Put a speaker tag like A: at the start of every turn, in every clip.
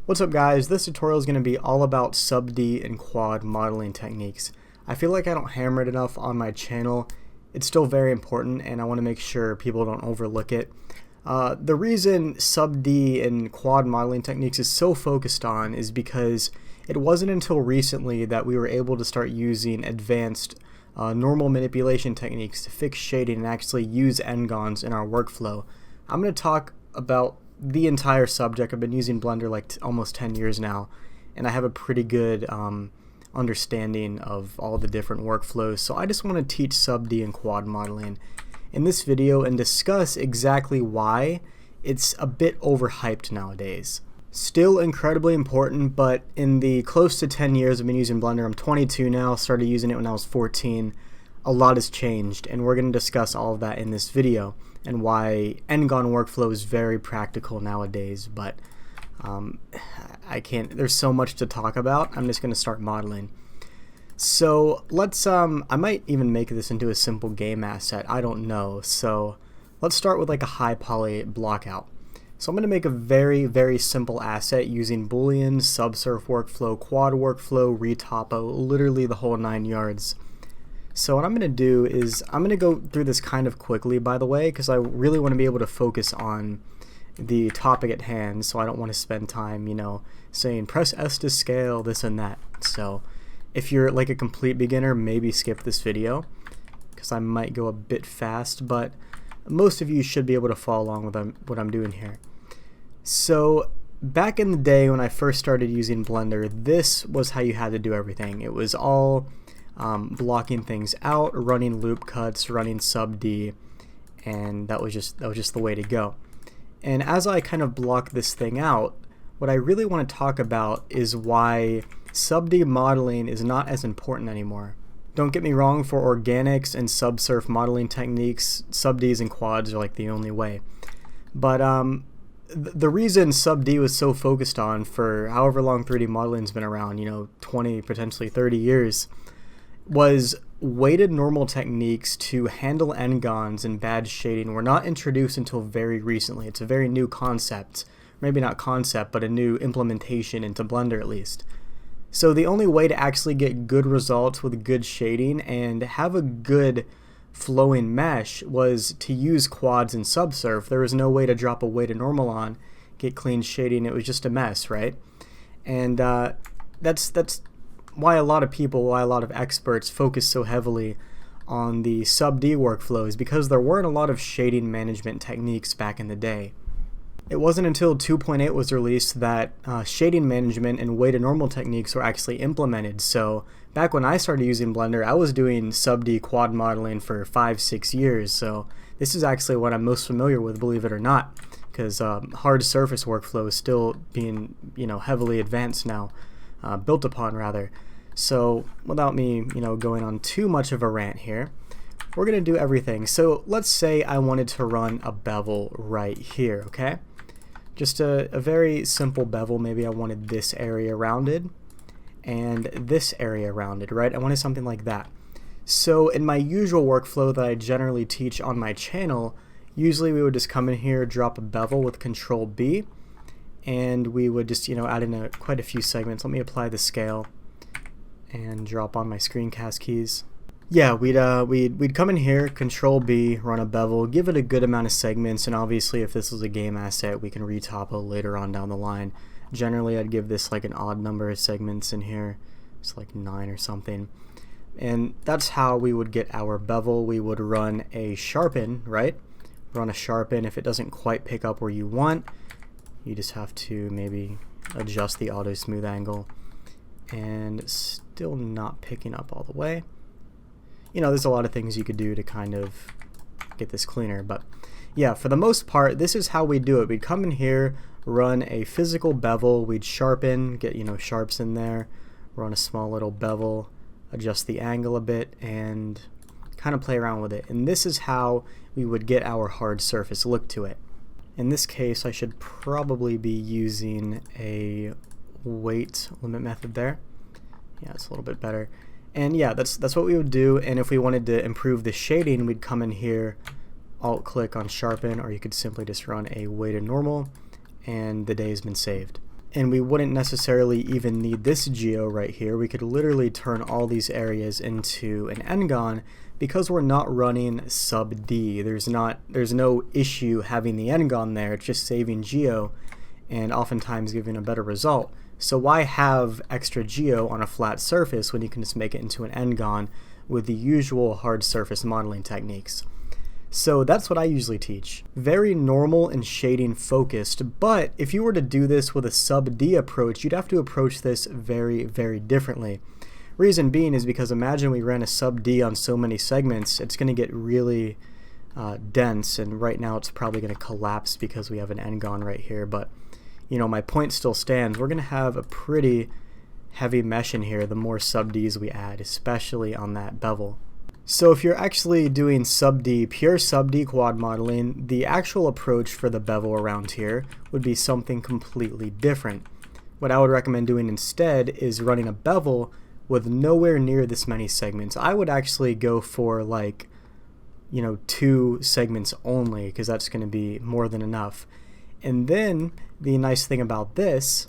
A: What's up guys, this tutorial is going to be all about SUBD and quad modeling techniques. I feel like I don't hammer it enough on my channel. It's still very important and I want to make sure people don't overlook it. The reason SUBD and quad modeling techniques is so focused on is because it wasn't until recently that we were able to start using advanced normal manipulation techniques to fix shading and actually use NGONs in our workflow. I'm going to talk about the entire subject. I've been using Blender like almost 10 years now, and I have a pretty good understanding of all the different workflows. So I just want to teach SUBD and quad modeling in this video and discuss exactly why it's a bit overhyped nowadays. Still incredibly important, but in the close to 10 years I've been using Blender, I'm 22 now, started using it when I was 14, a lot has changed, and we're going to discuss all of that in this video and why NGON workflow is very practical nowadays. But I can't, there's so much to talk about. I'm just going to start modeling. So let's I might even make this into a simple game asset, I don't know. So let's start with like a high poly block out. So I'm going to make a very simple asset using Boolean, subsurf workflow, quad workflow, retopo, literally the whole 9 yards. So what I'm going to do is I'm going to go through this kind of quickly, by the way, because I really want to be able to focus on the topic at hand. So I don't want to spend time, saying press S to scale, this and that. So if you're like a complete beginner, maybe skip this video because I might go a bit fast, but most of you should be able to follow along with what I'm doing here. So back in the day when I first started using Blender, this was how you had to do everything. It was all blocking things out, running loop cuts, running SUBD, and that was just the way to go. And as I kind of block this thing out, what I really want to talk about is why SUBD modeling is not as important anymore. Don't get me wrong, for organics and subsurf modeling techniques, SUBDs and quads are like the only way. But the reason SUBD was so focused on for however long 3D modeling's been around, 20, potentially 30 years, was weighted normal techniques to handle NGONs and bad shading were not introduced until very recently. It's a very new concept, maybe not concept, but a new implementation into Blender at least. So the only way to actually get good results with good shading and have a good flowing mesh was to use quads and subsurf. There was no way to drop a weighted normal on, get clean shading. It was just a mess, right? And that's why a lot of experts focus so heavily on the SUBD workflows, because there weren't a lot of shading management techniques back in the day. It wasn't until 2.8 was released that shading management and weighted normal techniques were actually implemented. So back when I started using Blender, I was doing SUBD quad modeling for 5-6 years. So this is actually what I'm most familiar with, believe it or not, because hard surface workflow is still being heavily advanced now, built upon rather. So without me going on too much of a rant here, we're going to do everything. So let's say I wanted to run a bevel right here, okay? Just a very simple bevel. Maybe I wanted this area rounded and this area rounded, right? I wanted something like that. So in my usual workflow that I generally teach on my channel, usually we would just come in here, drop a bevel with Control B, and we would just add in quite a few segments. Let me apply the scale and drop on my screencast keys. Yeah, we'd come in here, Control B, run a bevel, give it a good amount of segments, and obviously if this was a game asset, we can retopo later on down the line. Generally, I'd give this like an odd number of segments in here. It's like 9 or something. And that's how we would get our bevel. We would run a sharpen, right? Run a sharpen. If it doesn't quite pick up where you want, you just have to maybe adjust the auto smooth angle. And still not picking up all the way. There's a lot of things you could do to kind of get this cleaner, but yeah, for the most part, this is how we do it. We'd come in here, run a physical bevel, we'd sharpen, get sharps in there, run a small little bevel, adjust the angle a bit, and kind of play around with it. And this is how we would get our hard surface look to it. In this case, I should probably be using a weight limit method there. Yeah, it's a little bit better. And yeah, that's what we would do. And if we wanted to improve the shading, we'd come in here, alt click on sharpen, or you could simply just run a weighted normal, and the day has been saved. And we wouldn't necessarily even need this geo right here. We could literally turn all these areas into an NGON because we're not running SUBD. There's no issue having the NGON there. It's just saving geo and oftentimes giving a better result. So why have extra geo on a flat surface when you can just make it into an NGON with the usual hard surface modeling techniques? So that's what I usually teach. Very normal and shading focused, but if you were to do this with a SUBD approach, you'd have to approach this very, very differently. Reason being is because imagine we ran a SUBD on so many segments, it's going to get really dense, and right now it's probably going to collapse because we have an NGON right here, but you know, my point still stands. We're going to have a pretty heavy mesh in here the more SUBDs we add, especially on that bevel. So if you're actually doing SUBD, pure SUBD quad modeling, the actual approach for the bevel around here would be something completely different. What I would recommend doing instead is running a bevel with nowhere near this many segments. I would actually go for like, you know, 2 segments only, because that's going to be more than enough. And then the nice thing about this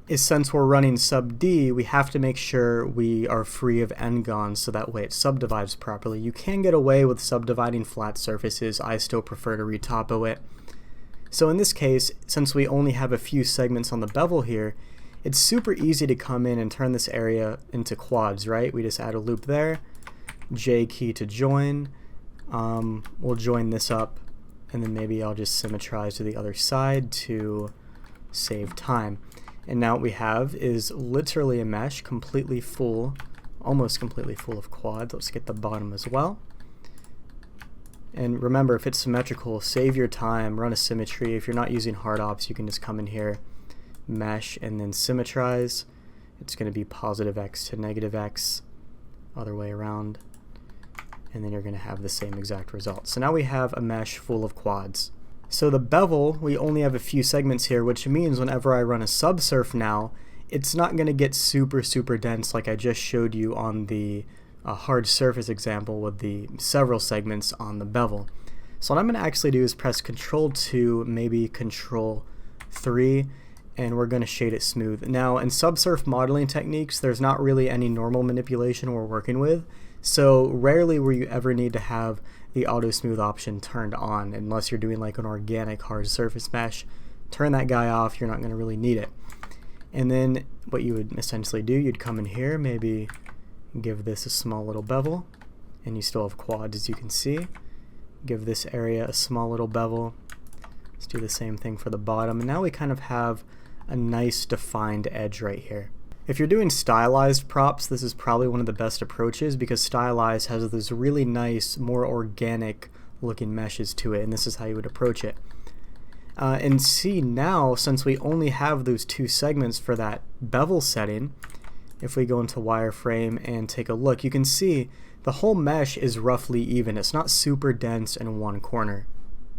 A: is since we're running SUBD, we have to make sure we are free of NGONs so that way it subdivides properly. You can get away with subdividing flat surfaces. I still prefer to retopo it. So in this case, since we only have a few segments on the bevel here, it's super easy to come in and turn this area into quads, right? We just add a loop there, J key to join. We'll join this up, and then maybe I'll just symmetrize to the other side to save time. And now what we have is literally a mesh completely full, almost completely full of quads. Let's get the bottom as well. And remember, if it's symmetrical, save your time, run a symmetry. If you're not using hard ops, you can just come in here, mesh, and then symmetrize. It's going to be positive x to negative x, other way around. And then you're going to have the same exact result. So now we have a mesh full of quads. So the bevel, we only have a few segments here, which means whenever I run a subsurf now, it's not going to get super, super dense like I just showed you on the hard surface example with the several segments on the bevel. So what I'm going to actually do is press Control 2, maybe Control 3, and we're going to shade it smooth. Now in subsurf modeling techniques, there's not really any normal manipulation we're working with, so rarely will you ever need to have the auto smooth option turned on unless you're doing like an organic hard surface mesh. Turn that guy off, you're not going to really need it. And then what you would essentially do, you'd come in here, maybe give this a small little bevel, and you still have quads as you can see. Give this area a small little bevel. Let's do the same thing for the bottom, and now we kind of have a nice defined edge right here. If you're doing stylized props, this is probably one of the best approaches because stylized has those really nice, more organic looking meshes to it, and this is how you would approach it. And see now, since we only have those 2 segments for that bevel setting, if we go into wireframe and take a look, you can see the whole mesh is roughly even. It's not super dense in one corner.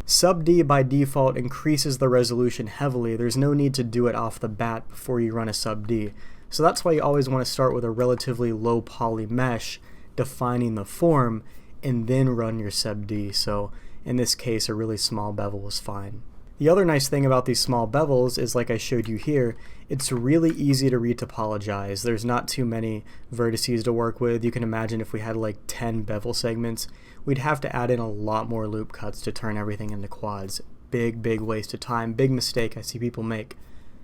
A: SUBD by default increases the resolution heavily. There's no need to do it off the bat before you run a SUBD. So that's why you always want to start with a relatively low poly mesh defining the form and then run your SUBD. So in this case, a really small bevel is fine. The other nice thing about these small bevels is, like I showed you here, it's really easy to retopologize. There's not too many vertices to work with. You can imagine if we had like 10 bevel segments, we'd have to add in a lot more loop cuts to turn everything into quads. Big waste of time, big mistake I see people make.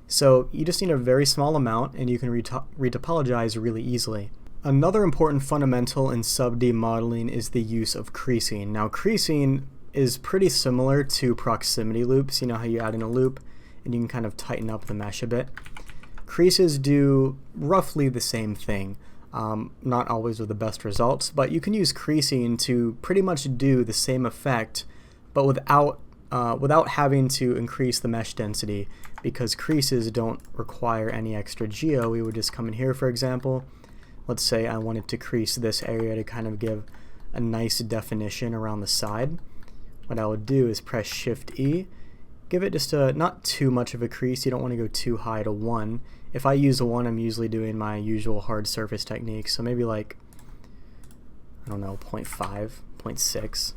A: So you just need a very small amount and you can retopologize really easily. Another important fundamental in SUBD modeling is the use of creasing. Now creasing is pretty similar to proximity loops. You know how you add in a loop and you can kind of tighten up the mesh a bit. Creases do roughly the same thing, not always with the best results, but you can use creasing to pretty much do the same effect, but without having to increase the mesh density, because creases don't require any extra geo. We would just come in here, for example. Let's say I wanted to crease this area to kind of give a nice definition around the side. What I would do is press Shift E, give it just not too much of a crease. You don't want to go too high to 1. If I use a 1, I'm usually doing my usual hard surface technique, so maybe like, I don't know, 0.5, 0.6.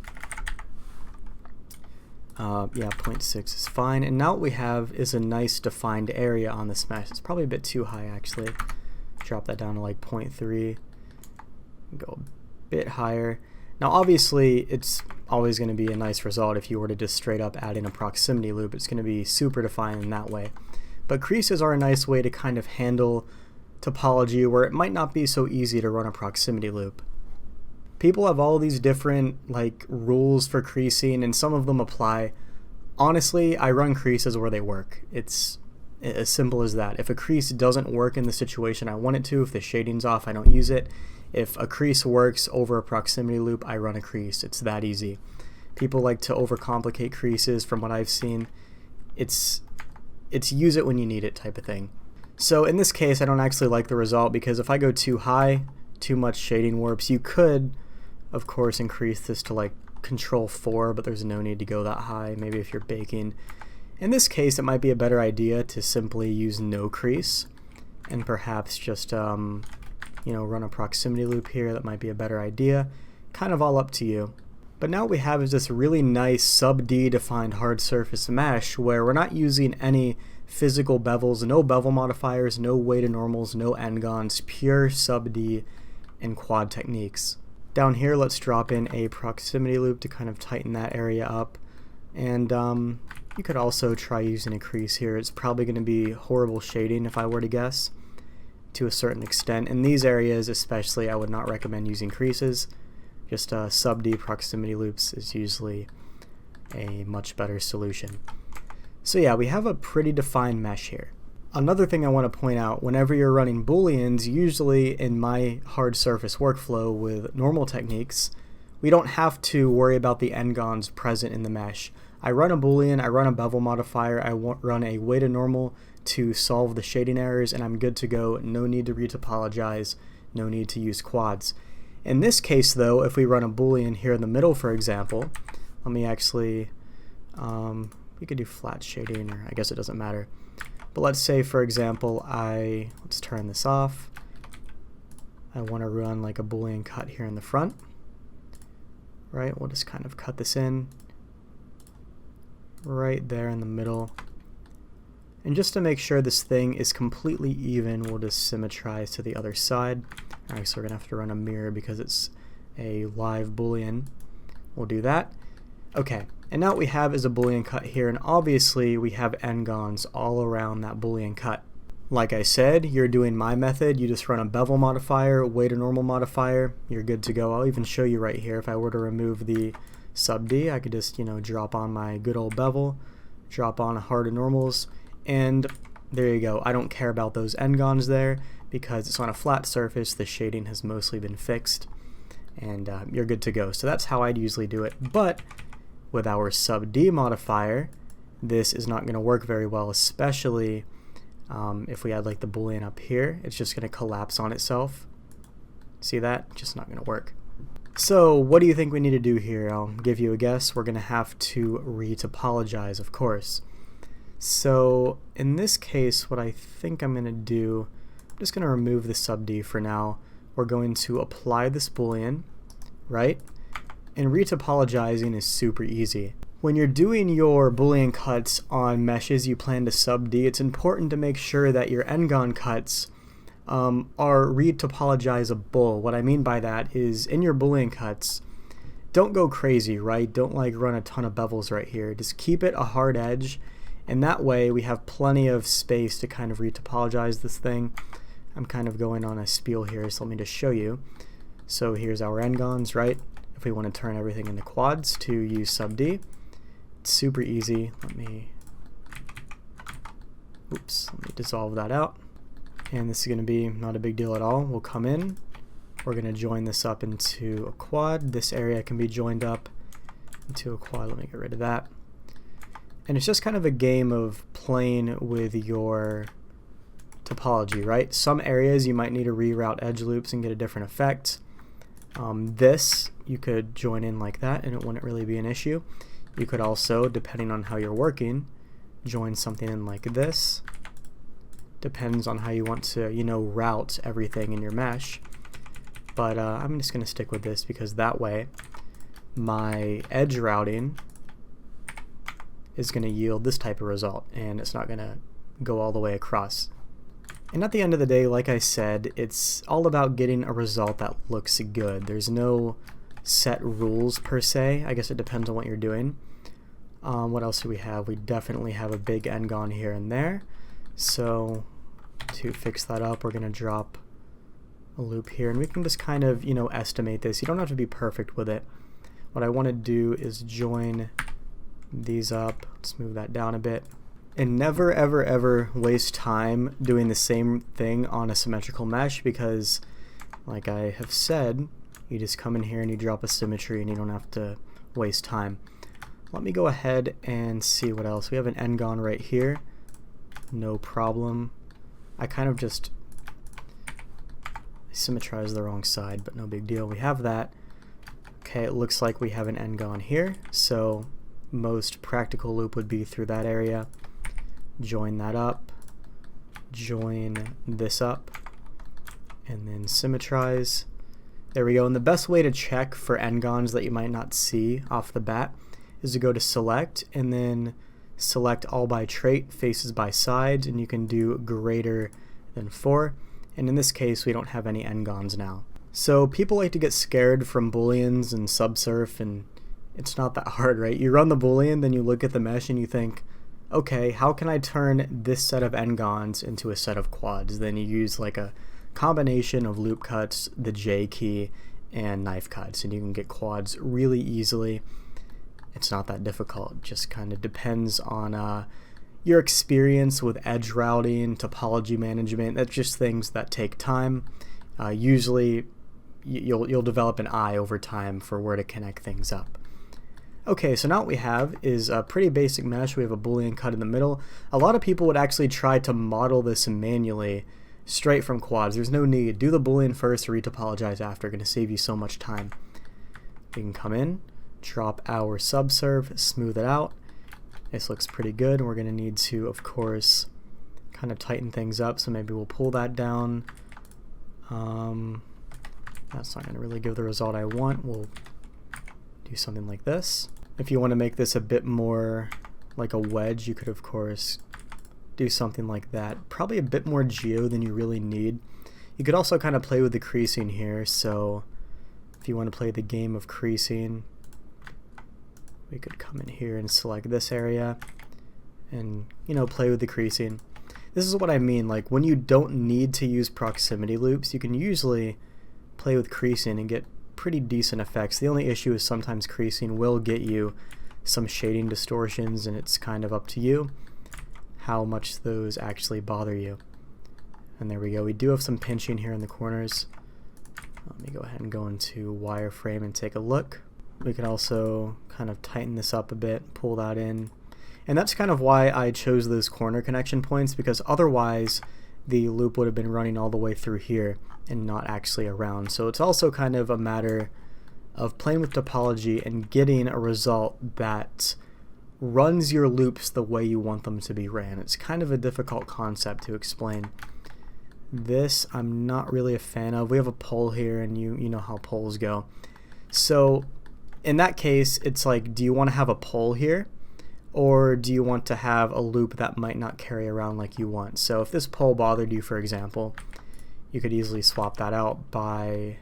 A: Yeah, 0.6 is fine. And now what we have is a nice defined area on this mesh. It's probably a bit too high actually. Drop that down to like 0.3. Go a bit higher. Now obviously it's always going to be a nice result if you were to just straight up add in a proximity loop. It's going to be super defined in that way. But creases are a nice way to kind of handle topology where it might not be so easy to run a proximity loop. People have all these different like rules for creasing, and some of them apply. Honestly, I run creases where they work. It's as simple as that. If a crease doesn't work in the situation I want it to, if the shading's off, I don't use it. If a crease works over a proximity loop, I run a crease. It's that easy. People like to overcomplicate creases from what I've seen. It's use it when you need it type of thing. So in this case, I don't actually like the result because if I go too high, too much shading warps, you could of course increase this to like control 4, but there's no need to go that high. Maybe if you're baking. In this case, it might be a better idea to simply use no crease and perhaps just run a proximity loop here. That might be a better idea. Kind of all up to you. But now what we have is this really nice sub-D defined hard surface mesh where we're not using any physical bevels, no bevel modifiers, no weighted normals, no NGONs, pure sub-D and quad techniques. Down here, let's drop in a proximity loop to kind of tighten that area up. And you could also try using a crease here. It's probably going to be horrible shading if I were to guess to a certain extent. In these areas especially, I would not recommend using creases. Just sub-D proximity loops is usually a much better solution. So yeah, we have a pretty defined mesh here. Another thing I want to point out, whenever you're running booleans, usually in my hard surface workflow with normal techniques, we don't have to worry about the NGONs present in the mesh. I run a boolean, I run a bevel modifier, I run a weighted normal to solve the shading errors, and I'm good to go. No need to retopologize, no need to use quads. In this case though, if we run a boolean here in the middle, for example, let me actually, we could do flat shading, or I guess it doesn't matter. But let's say, for example, let's turn this off. I want to run like a boolean cut here in the front. Right, we'll just kind of cut this in right there in the middle. And just to make sure this thing is completely even, we'll just symmetrize to the other side. Alright, so we're going to have to run a mirror because it's a live boolean. We'll do that. Okay, and now what we have is a boolean cut here, and obviously we have NGONs all around that boolean cut. Like I said, you're doing my method. You just run a bevel modifier, weighted normal modifier, you're good to go. I'll even show you right here. If I were to remove the sub-D, I could just, drop on my good old bevel, drop on hard normals, and there you go. I don't care about those NGONs there because it's on a flat surface. The shading has mostly been fixed, and you're good to go. So that's how I'd usually do it. But with our sub-D modifier, this is not going to work very well, especially if we had like the boolean up here. It's just going to collapse on itself. See that? Just not going to work. So what do you think we need to do here? I'll give you a guess. We're going to have to retopologize, of course. So in this case, what I think I'm going to do, I'm just going to remove the sub-D for now. We're going to apply this boolean, right? And retopologizing is super easy. When you're doing your boolean cuts on meshes you plan to sub-D, it's important to make sure that your NGON cuts are retopologizable. What I mean by that is in your boolean cuts, don't go crazy, right? Don't like run a ton of bevels right here. Just keep it a hard edge, and that way we have plenty of space to kind of retopologize this thing. I'm kind of going on a spiel here, so let me just show you. So here's our NGONs, right? If we want to turn everything into quads to use sub-D, it's super easy. Let me dissolve that out. And this is going to be not a big deal at all. We'll come in. We're going to join this up into a quad. This area can be joined up into a quad. Let me get rid of that. And it's just kind of a game of playing with your topology, right? Some areas you might need to reroute edge loops and get a different effect. This you could join in like that and it wouldn't really be an issue. You could also, depending on how you're working, join something in like this. Depends on how you want to, route everything in your mesh. But I'm just going to stick with this because that way my edge routing is going to yield this type of result, and it's not going to go all the way across. And at the end of the day, like I said, it's all about getting a result that looks good. There's no set rules per se. I guess it depends on what you're doing. What else do we have? We definitely have a big NGON here and there. So to fix that up, we're going to drop a loop here, and we can just kind of, estimate this. You don't have to be perfect with it. What I want to do is join these up. Let's move that down a bit. And never ever ever waste time doing the same thing on a symmetrical mesh, because like I have said, you just come in here and you drop a symmetry and you don't have to waste time. Let me go ahead and see what else. We have an NGON right here. No problem. I kind of just symmetrized the wrong side, but no big deal. We have that. Okay, it looks like we have an NGON here, so most practical loop would be through that area. Join that up, join this up, and then symmetrize. There we go. And the best way to check for NGONs that you might not see off the bat is to go to select and then select all by trait, faces by sides, and you can do greater than 4. And in this case, we don't have any NGONs now. So people like to get scared from booleans and subsurf, and it's not that hard, right? You run the boolean, then you look at the mesh and you think, okay, how can I turn this set of NGONs into a set of quads? Then you use like a combination of loop cuts, the J key, and knife cuts, and you can get quads really easily. It's not that difficult. It just kind of depends on your experience with edge routing, topology management. That's just things that take time. Usually you'll develop an eye over time for where to connect things up. Okay, so now what we have is a pretty basic mesh. We have a boolean cut in the middle. A lot of people would actually try to model this manually straight from quads. There's no need. Do the boolean first, retopologize after. Going to save you so much time. We can come in, drop our subserve, smooth it out. This looks pretty good. We're going to need to, of course, kind of tighten things up. So maybe we'll pull that down. That's not going to really give the result I want. We'll do something like this. If you want to make this a bit more like a wedge, you could of course do something like that. Probably a bit more geo than you really need. You could also kind of play with the creasing here. So if you want to play the game of creasing, we could come in here and select this area and, play with the creasing. This is what I mean, like when you don't need to use proximity loops, you can usually play with creasing and get pretty decent effects. The only issue is sometimes creasing will get you some shading distortions, and it's kind of up to you how much those actually bother you. And there we go. We do have some pinching here in the corners. Let me go ahead and go into wireframe and take a look. We can also kind of tighten this up a bit, pull that in. And that's kind of why I chose those corner connection points, because otherwise the loop would have been running all the way through here and not actually around. So it's also kind of a matter of playing with topology and getting a result that runs your loops the way you want them to be ran. It's kind of a difficult concept to explain. This I'm not really a fan of. We have a pole here, and you know how poles go. So in that case, it's like, do you want to have a pole here, or do you want to have a loop that might not carry around like you want? So if this pole bothered you, for example, you could easily swap that out by,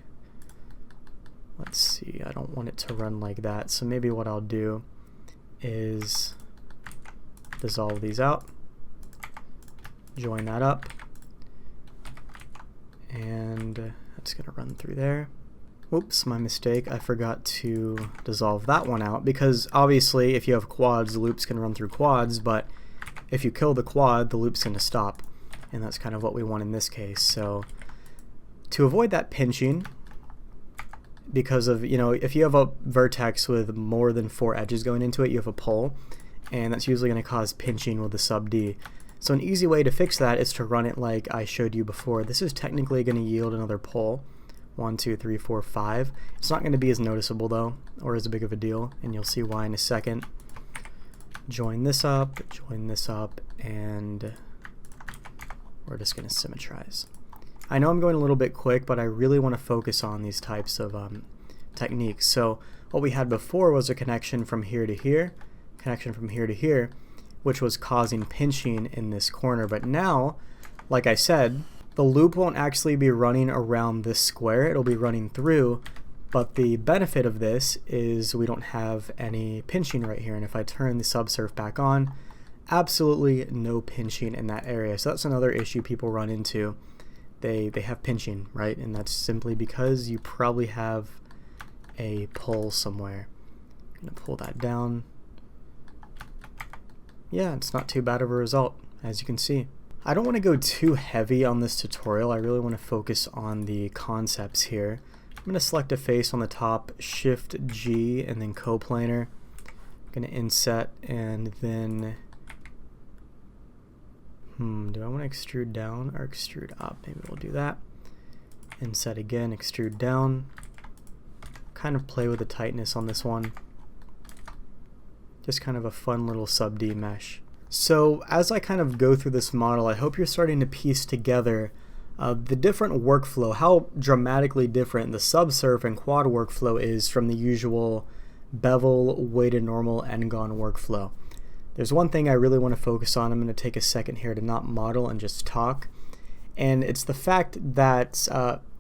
A: let's see, I don't want it to run like that. So maybe what I'll do is dissolve these out, join that up, and that's going to run through there. Whoops, my mistake. I forgot to dissolve that one out, because obviously if you have quads, the loops can run through quads, but if you kill the quad, the loop's going to stop. And that's kind of what we want in this case. So to avoid that pinching, because of, if you have a vertex with more than 4 edges going into it, you have a pole, and that's usually going to cause pinching with the SUBD. So an easy way to fix that is to run it like I showed you before. This is technically going to yield another pole. 1, 2, 3, 4, 5. It's not going to be as noticeable though, or as big of a deal, and you'll see why in a second. Join this up, and we're just going to symmetrize. I know I'm going a little bit quick, but I really want to focus on these types of techniques. So what we had before was a connection from here to here, connection from here to here, which was causing pinching in this corner. But now, like I said, the loop won't actually be running around this square, it'll be running through, but the benefit of this is we don't have any pinching right here. And if I turn the subsurf back on, absolutely no pinching in that area. So that's another issue people run into. They have pinching, right? And that's simply because you probably have a pull somewhere. I'm gonna pull that down. Yeah, it's not too bad of a result, as you can see. I don't want to go too heavy on this tutorial. I really want to focus on the concepts here. I'm going to select a face on the top, Shift G, and then coplanar. I'm going to inset, and then do I want to extrude down or extrude up? Maybe we'll do that. Inset again, extrude down. Kind of play with the tightness on this one. Just kind of a fun little SUBD mesh. So as I kind of go through this model, I hope you're starting to piece together the different workflow, how dramatically different the subsurf and quad workflow is from the usual bevel, weighted normal, NGON workflow. There's one thing I really want to focus on. I'm going to take a second here to not model and just talk. And it's the fact that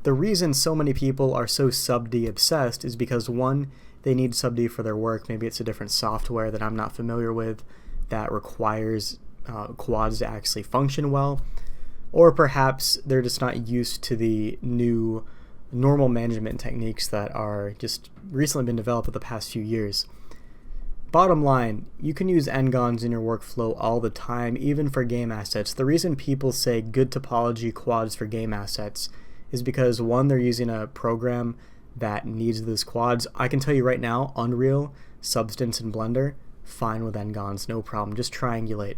A: the reason so many people are so SUBD obsessed is because, one, they need SUBD for their work. Maybe it's a different software that I'm not familiar with that requires quads to actually function well, or perhaps they're just not used to the new normal management techniques that are just recently been developed in the past few years. Bottom line, you can use NGONs in your workflow all the time, even for game assets. The reason people say good topology quads for game assets is because, one, they're using a program that needs those quads. I can tell you right now, Unreal, Substance, and Blender, fine with NGONs, no problem, just triangulate.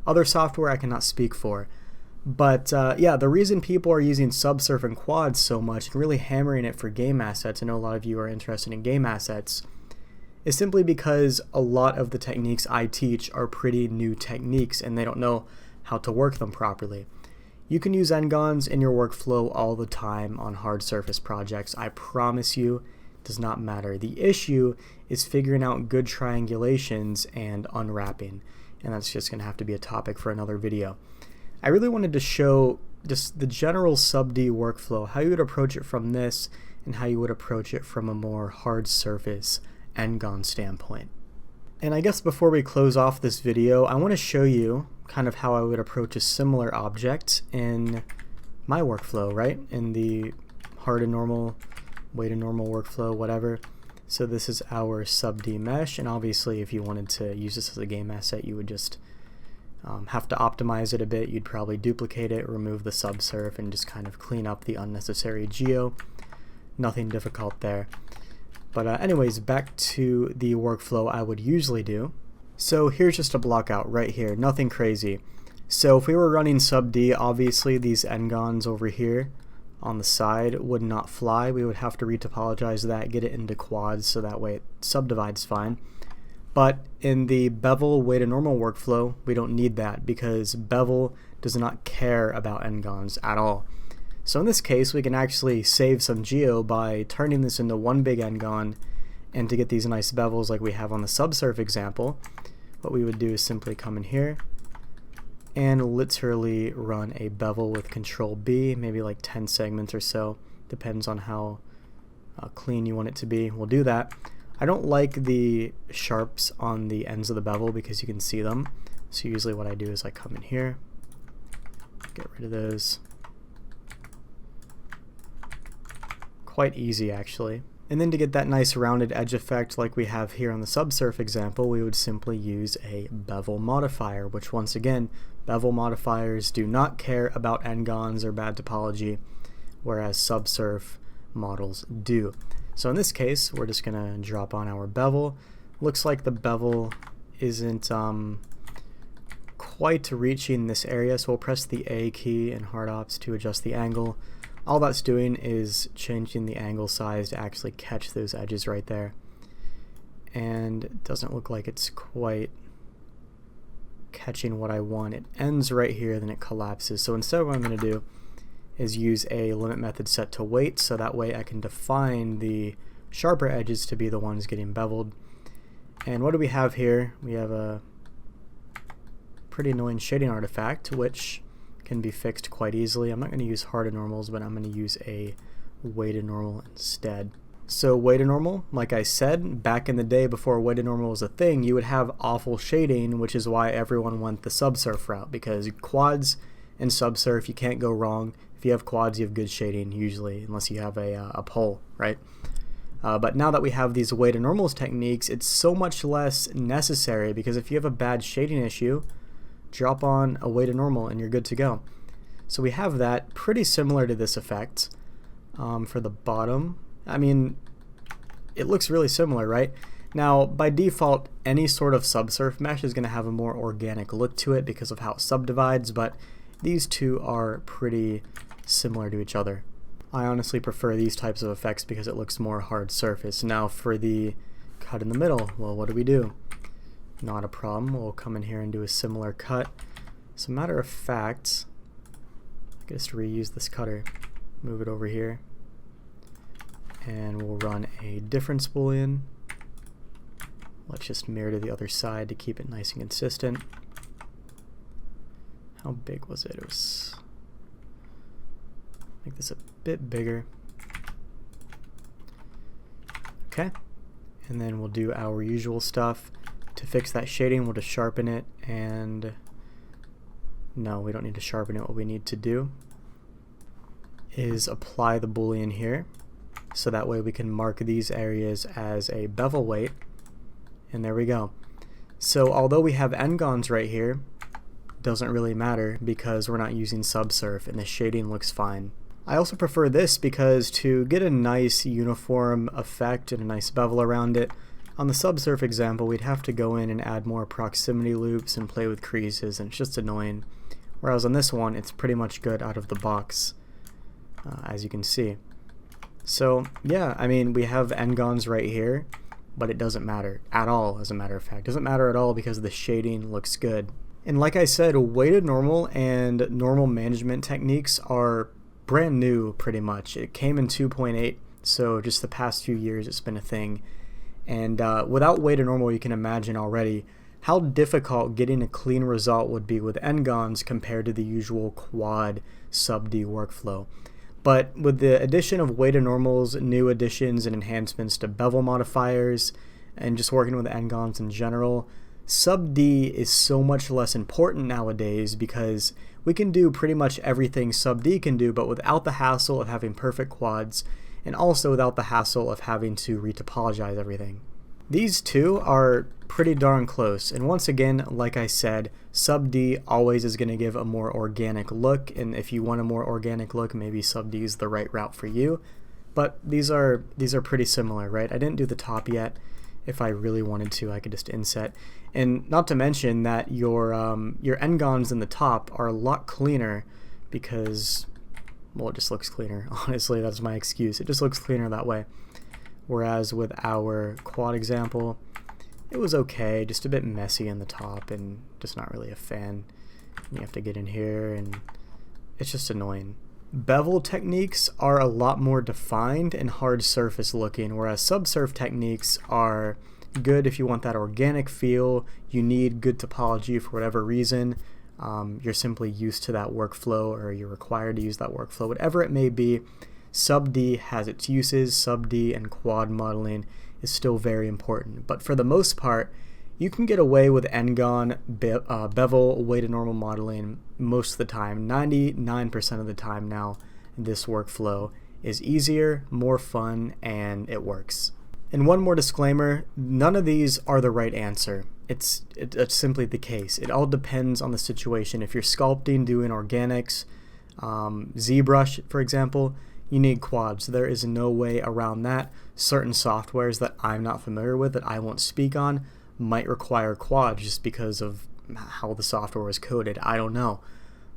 A: Other software I cannot speak for. But yeah, the reason people are using subsurf and quads so much and really hammering it for game assets, I know a lot of you are interested in game assets, is simply because a lot of the techniques I teach are pretty new techniques and they don't know how to work them properly. You can use NGONs in your workflow all the time on hard surface projects. I promise you, it does not matter. The issue is figuring out good triangulations and unwrapping, and that's just going to have to be a topic for another video. I really wanted to show just the general SUBD workflow, how you would approach it from this and how you would approach it from a more hard surface NGON standpoint. And I guess before we close off this video, I want to show you kind of how I would approach a similar object in my workflow, right? In the hard and normal, weighted normal workflow, whatever. So this is our SUBD mesh, and obviously if you wanted to use this as a game asset, you would just have to optimize it a bit. You'd probably duplicate it, remove the subsurf, and just kind of clean up the unnecessary geo. Nothing difficult there. But anyways, back to the workflow I would usually do. So here's just a block out right here, nothing crazy. So if we were running SUBD, obviously these NGONs over here on the side would not fly. We would have to retopologize that, get it into quads so that way it subdivides fine. But in the bevel weighted normal workflow, we don't need that because bevel does not care about NGONs at all. So in this case, we can actually save some geo by turning this into one big NGON, and to get these nice bevels like we have on the subsurf example, what we would do is simply come in here and literally run a bevel with Control B, maybe like 10 segments or so, depends on how clean you want it to be. We'll do that. I don't like the sharps on the ends of the bevel because you can see them. So usually what I do is I come in here, get rid of those. Quite easy actually. And then to get that nice rounded edge effect like we have here on the subsurf example, we would simply use a bevel modifier, which once again, bevel modifiers do not care about NGONs or bad topology, whereas subsurf models do. So in this case, we're just going to drop on our bevel. Looks like the bevel isn't quite reaching this area, so we'll press the A key in hard ops to adjust the angle. All that's doing is changing the angle size to actually catch those edges right there. And it doesn't look like it's quite catching what I want. It ends right here, then it collapses. So instead what I'm going to do is use a limit method set to weight, so that way I can define the sharper edges to be the ones getting beveled. And what do we have here? We have a pretty annoying shading artifact, which can be fixed quite easily. I'm not going to use hard to normals, but I'm going to use a weighted normal instead. So weighted normal, like I said, back in the day before weighted normal was a thing, you would have awful shading, which is why everyone went the subsurf route, because quads and subsurf, you can't go wrong. If you have quads, you have good shading usually, unless you have a pole, right? But now that we have these weighted normals techniques, it's so much less necessary, because if you have a bad shading issue, drop on a weighted normal and you're good to go. So we have that pretty similar to this effect for the bottom. I mean, it looks really similar, right? Now, by default, any sort of subsurf mesh is going to have a more organic look to it because of how it subdivides, but these two are pretty similar to each other. I honestly prefer these types of effects because it looks more hard surface. Now for the cut in the middle, well, what do? Not a problem. We'll come in here and do a similar cut. As a matter of fact, I guess reuse this cutter, move it over here, and we'll run a difference boolean. Let's just mirror to the other side to keep it nice and consistent. How big was it? It was, make this a bit bigger. Okay, and then we'll do our usual stuff. To fix that shading, we'll just sharpen it, and no, we don't need to sharpen it. What we need to do is apply the boolean here, so that way we can mark these areas as a bevel weight, and there we go. So although we have NGONs right here, doesn't really matter because we're not using subsurf and the shading looks fine. I also prefer this because to get a nice uniform effect and a nice bevel around it, on the subsurf example we'd have to go in and add more proximity loops and play with creases, and it's just annoying. Whereas on this one it's pretty much good out of the box, as you can see. So yeah, I mean, we have NGONs right here, but it doesn't matter at all, as a matter of fact. It doesn't matter at all because the shading looks good. And like I said, weighted normal and normal management techniques are brand new pretty much. It came in 2.8, so just the past few years it's been a thing. And without weighted normal, you can imagine already how difficult getting a clean result would be with NGONs compared to the usual quad SUBD workflow. But with the addition of weighted normals, new additions and enhancements to bevel modifiers, and just working with NGONs in general, SUBD is so much less important nowadays because we can do pretty much everything SUBD can do, but without the hassle of having perfect quads, and also without the hassle of having to retopologize everything. These two are pretty darn close, and once again, like I said, SUBD always is going to give a more organic look, and if you want a more organic look, maybe SUBD is the right route for you. But these are pretty similar, right? I didn't do the top yet. If I really wanted to, I could just inset. And not to mention that your NGONs in the top are a lot cleaner because, well, it just looks cleaner. Honestly, that's my excuse. It just looks cleaner that way. Whereas with our quad example, it was okay, just a bit messy in the top and just not really a fan. You have to get in here and it's just annoying. Bevel techniques are a lot more defined and hard surface looking, whereas subsurf techniques are good if you want that organic feel, you need good topology for whatever reason, you're simply used to that workflow or you're required to use that workflow, whatever it may be. SUBD has its uses. SUBD and quad modeling is still very important, but for the most part you can get away with NGON bevel weighted normal modeling most of the time. 99% of the time now, this workflow is easier, more fun, and it works. And one more disclaimer, none of these are the right answer. It's simply the case. It all depends on the situation. If you're sculpting, doing organics, ZBrush, for example, you need quads. There is no way around that. Certain softwares that I'm not familiar with, that I won't speak on, might require quads just because of how the software was coded. I don't know.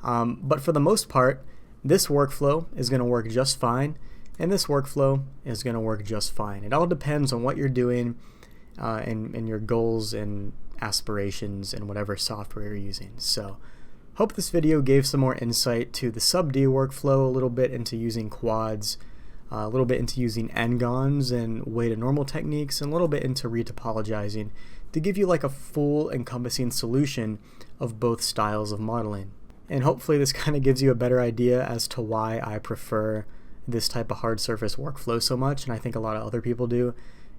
A: But for the most part, this workflow is going to work just fine, and this workflow is going to work just fine. It all depends on what you're doing and your goals and aspirations and whatever software you're using. So hope this video gave some more insight to the SUBD workflow, a little bit into using quads, a little bit into using NGONs and weighted normal techniques, and a little bit into retopologizing to give you like a full encompassing solution of both styles of modeling. And hopefully this kind of gives you a better idea as to why I prefer this type of hard surface workflow so much, and I think a lot of other people do,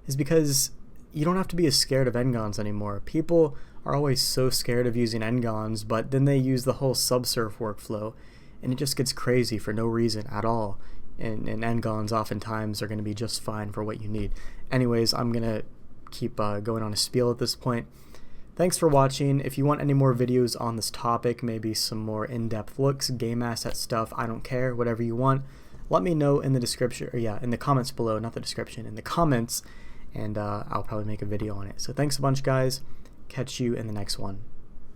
A: is because you don't have to be as scared of NGONs anymore. People are always so scared of using NGONs, but then they use the whole subsurf workflow, and it just gets crazy for no reason at all. And NGONs oftentimes are going to be just fine for what you need. Anyways, I'm going to keep going on a spiel at this point. Thanks for watching. If you want any more videos on this topic, maybe some more in-depth looks, game asset stuff, I don't care, whatever you want, let me know in the description, or yeah, in the comments below, not the description, in the comments, and I'll probably make a video on it. So thanks a bunch, guys. Catch you in the next one.